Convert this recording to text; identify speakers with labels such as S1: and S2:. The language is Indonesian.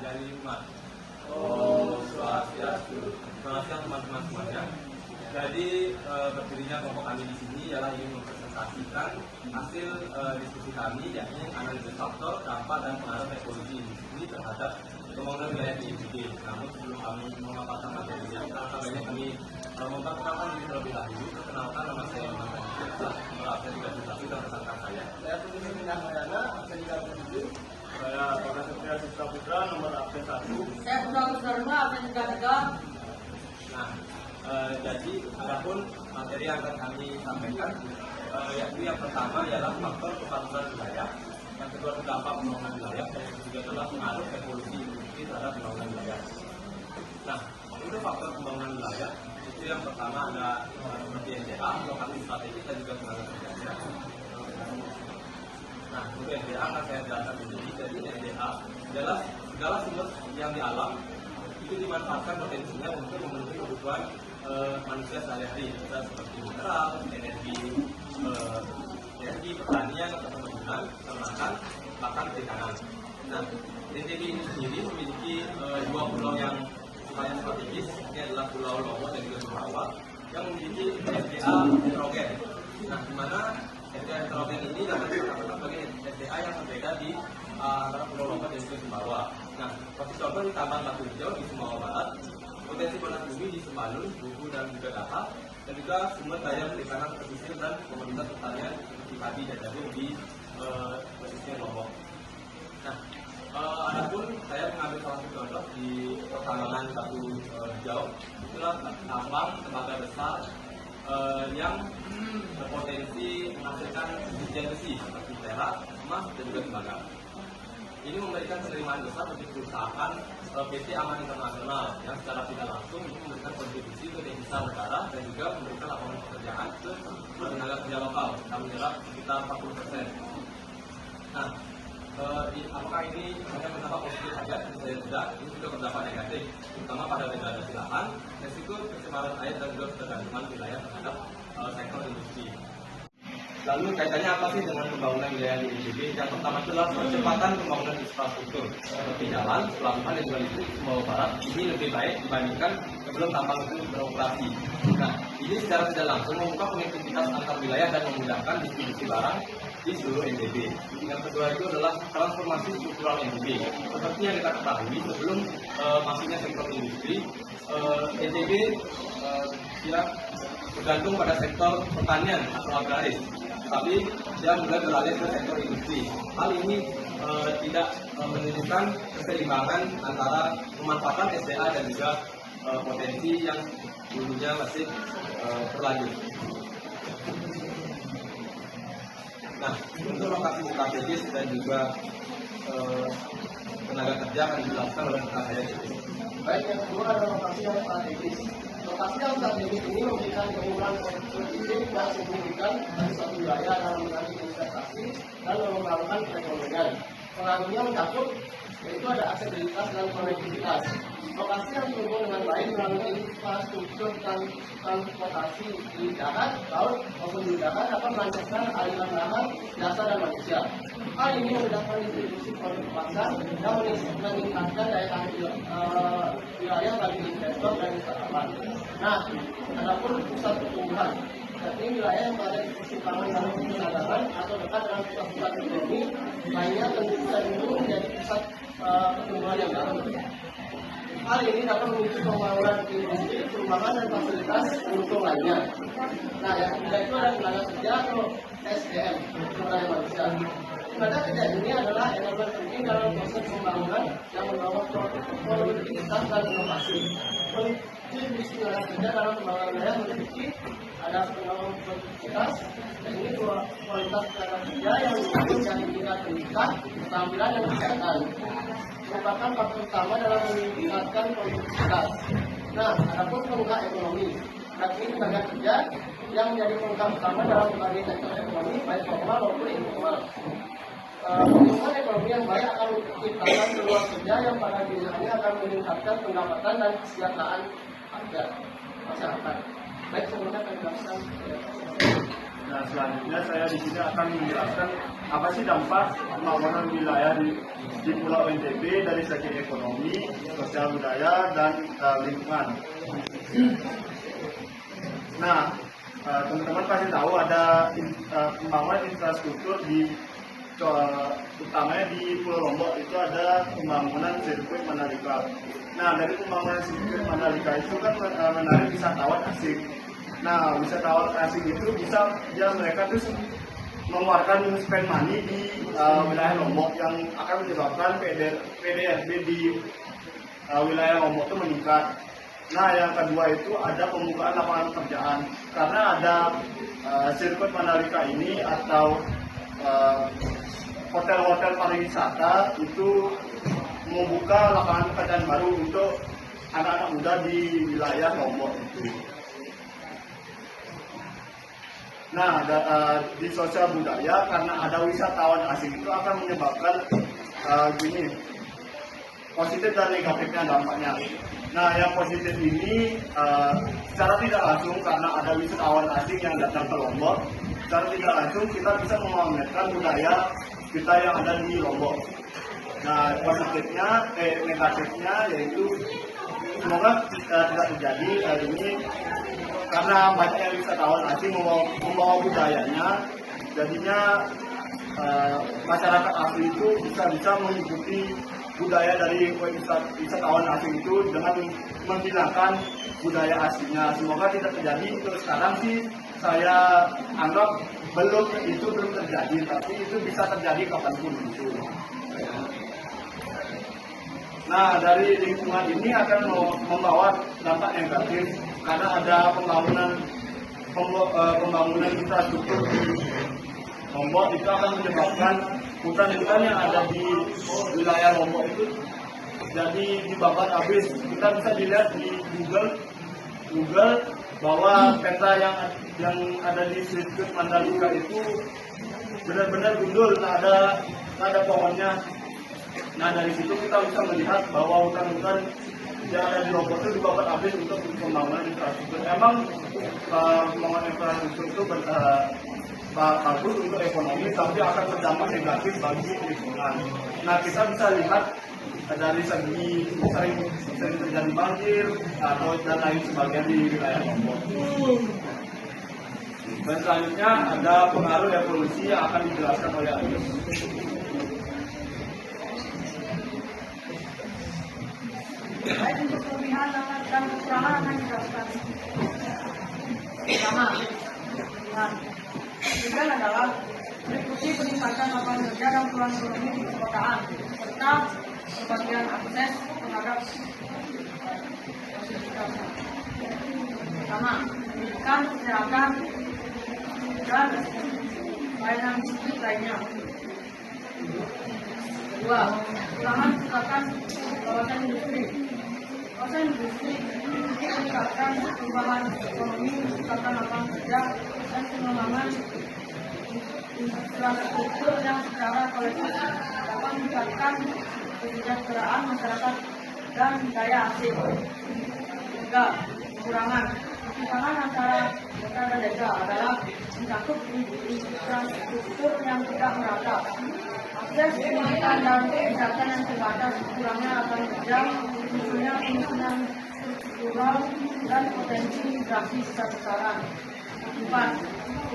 S1: dari Mas. Oh, Swastiastu. Selamat siang teman-teman semuanya. Jadi berdirinya kelompok kami di sini ialah ingin mempresentasikan hasil diskusi kami, yakni analisis faktor, dampak dan pengaruh ekologi ini terhadap pembangunan wilayah di IBB. Namun sebelum kami memaparkan materinya, kabarnya kami memperkenalkan diri terlebih dahulu. Perkenalkan, nama saya Iman Tanjung, absen 37 dan rekan saya.
S2: Saya Putri Minah Mayana, absen 37.
S3: Saya Bagas Satria Siswa Putra, nomor absen 1.
S4: Saya Putra Kusarma, absen 33.
S1: Nah, jadi adapun materi yang akan kami sampaikan, yaitu yang pertama ialah faktor kepatuhan wilayah, yang kedua adalah dampak pembangunan wilayah, dan yang ketiga adalah pengaruh evolusi industri terhadap pembangunan wilayah. Nah, untuk faktor pembangunan wilayah, itu yang pertama ada seperti NDA, lokasi strategis dan juga tenaga kerja. Nah, untuk NDA akan saya jelaskan di sini. Jadi NDA adalah segala sumber yang di alam itu dimanfaatkan potensinya untuk memenuhi kebutuhan manusia sehari-hari, seperti mineral, energi pertanian atau perkebunan, ternakan, bahkan perikanan. Nah, NTB ini sendiri memiliki dua pulau yang sifatnya strategis, ini adalah Pulau Lombok dan juga Sumbawa, yang memiliki SDA heterogen. Nah, di mana SDA heterogen ini dapat dikatakan sebagai SDA yang berbeda di antara Pulau Lombok dan juga Sumbawa. Nah, seperti contoh di Taman Batu Hijau di Sumbawa Barat, potensi panas bumi di Sembalun, Buku dan juga Data, dan juga sumber daya perikanan pesisir dan komoditas pertanian seperti padi dan jagung di pesisir Lombok. Nah, adapun saya mengambil salah satu contoh di pertambangan Batu Hijau, itulah tambang tembaga besar yang berpotensi menghasilkan biji besi seperti perak, emas, dan juga tembaga. Ini memberikan penerimaan besar bagi perusahaan PT Aman Internasional yang secara tidak langsung ini memberikan kontribusi ke devisa negara dan juga memberikan lapangan pekerjaan ke tenaga kerja lokal yang menyerap sekitar 40%. Nah, apakah ini hanya berdampak positif saja? Saya tidak, ini juga berdampak negatif, terutama pada degradasi lahan, resiko pencemaran air dan juga ketergantungan wilayah terhadap sektor industri. Lalu kaitannya apa sih dengan pembangunan wilayah di IBB? Yang pertama adalah percepatan pembangunan infrastruktur seperti jalan, pelabuhan dan juga listrik di Sumbawa Barat ini lebih baik dibandingkan sebelum tambang itu beroperasi. Nah, ini secara tidak langsung membuka konektivitas antar wilayah dan memudahkan distribusi barang di seluruh NTB. Yang kedua itu adalah transformasi struktural NTB. Seperti yang kita ketahui sebelum masuknya sektor industri, NTB tidak bergantung pada sektor pertanian atau agraris, tapi dia mulai beralih ke sektor industri. Hal ini tidak menunjukkan keseimbangan antara pemanfaatan SDA dan juga potensi yang dulunya masih berlanjut. Nah, untuk lokasi strategis dan juga tenaga kerja akan dijelaskan oleh rekan saya.
S2: Baik, yang kedua adalah lokasi yang strategis. Lokasi yang strategis ini memberikan keunggulan kompetitif dan signifikan bagi suatu wilayah dalam menarik investasi dan mengembangkan perekonomian. Pengaruhnya mencakup yaitu ada aksesibilitas dan konektivitas. Lokasi yang terhubung dengan baik melalui infrastruktur transportasi di darat, laut maupun di udara dapat melancarkan aliran lahan, jasa dan manusia. Hal ini memudahkan distribusi produk pasar dan meningkatkan daya tahan wilayah bagi investor dan wisatawan. Nah, adapun pusat pertumbuhan, yakni wilayah yang berada di persimpangan dalam perdagangan atau dekat dengan pusat-pusat ekonomi lainnya tentu bisa dulu menjadi pusat pertumbuhan yang baru. Hal ini dapat memicu pembangunan industri, perumahan dan fasilitas pendukung lainnya. Nah, yang ketiga itu ada tenaga kerja atau SDM, sumber daya manusia. Tenaga kerja ini adalah elemen penting dalam proses pembangunan yang membawa produktivitas dan inovasi. Kontribusi tenaga kerja dalam pembangunan wilayah memiliki ada pengembangan produktivitas, dan ini kualitas tenaga kerja yang dibangun dari tingkat pendidikan, keterampilan dan kesehatan merupakan faktor utama dalam meningkatkan produktivitas. Nah, adapun penggerak ekonomi, yakni tenaga kerja yang menjadi penggerak utama dalam berbagai sektor ekonomi, baik formal maupun informal. Pertumbuhan ekonomi yang baik akan menciptakan peluang kerja yang pada dirinya akan meningkatkan pendapatan dan kesejahteraan warga masyarakat. Baik, sebelumnya kami jelaskan.
S3: Nah, selanjutnya saya di sini akan menjelaskan apa sih dampak pembangunan wilayah di Pulau NTB dari segi ekonomi, sosial budaya, dan lingkungan. Nah, teman-teman pasti tahu ada pembangunan infrastruktur utamanya di Pulau Lombok itu ada pembangunan sirkuit Mandalika. Nah, dari pembangunan sirkuit Mandalika itu kan menarik wisatawan asing. Nah, wisatawan asing itu bisa mereka tuh mengeluarkan spend money di wilayah Lombok yang akan menyebabkan PDRB di wilayah Lombok itu meningkat. Nah, yang kedua itu ada pembukaan lapangan pekerjaan karena ada sirkuit Mandalika ini atau hotel-hotel pariwisata itu membuka lapangan pekerjaan baru untuk anak-anak muda di wilayah Lombok itu. Nah, di sosial budaya karena ada wisatawan asing itu akan menyebabkan positif dan negatifnya dampaknya. Nah, yang positif ini secara tidak langsung karena ada wisatawan asing yang datang ke Lombok, secara tidak langsung kita bisa memamerkan budaya kita yang ada di Lombok. Nah, negatifnya yaitu semoga tidak terjadi kali ini karena banyaknya wisatawan asing membawa budayanya, jadinya masyarakat asli itu bisa mengikuti budaya dari wisatawan asing itu dengan menghilangkan budaya aslinya. Semoga tidak terjadi. Untuk sekarang sih saya anggap belum terjadi, tapi itu bisa terjadi kapanpun itu. Nah, dari lingkungan ini akan membawa dampak negatif karena ada pembangunan infrastruktur di Lombok itu akan menyebabkan hutan-hutan yang ada di wilayah Lombok itu jadi dibabat habis. Kita bisa dilihat di Google bahwa peta yang ada di sirkuit Mandalika itu benar-benar gundul, tak ada pohonnya. Nah, dari situ kita bisa melihat bahwa hutan-hutan yang ada di Lombok itu dibabat habis untuk pembangunan infrastruktur. Emang pembangunan infrastruktur itu bagus untuk ekonomi, tapi akan berdampak negatif bagi lingkungan. Nah, kita bisa lihat dari segi sering terjadi banjir dan lain sebagainya di wilayah Lombok. Dan selanjutnya ada pengaruh evolusi yang akan dijelaskan oleh Agus.
S4: Baik, untuk kelebihan dan kekurangan akan dijelaskan. Pertama, tujuan adalah mengikuti peningkatan lapangan kerja dan peluang ekonomi di perkotaan serta pembagian akses terhadap fasilitas. Pertama, pendidikan, kesehatan, dan layanan publik lainnya. Kedua, kekurangan misalkan kawasan industri. Kawasan industri meningkatkan perubahan ekonomi, meningkatkan lapangan kerja, dan pengembangan infrastruktur yang secara kolektif dapat meningkatkan kesejahteraan masyarakat dan daya hasil. Tiga, kekurangan antara desa dan desa adalah mencakup infrastruktur yang tidak merata, akses pendidikan dan kesehatan yang terbatas, kurangnya lapangan kerja, munculnya kemiskinan struktural dan potensi migrasi besar-besaran. 4.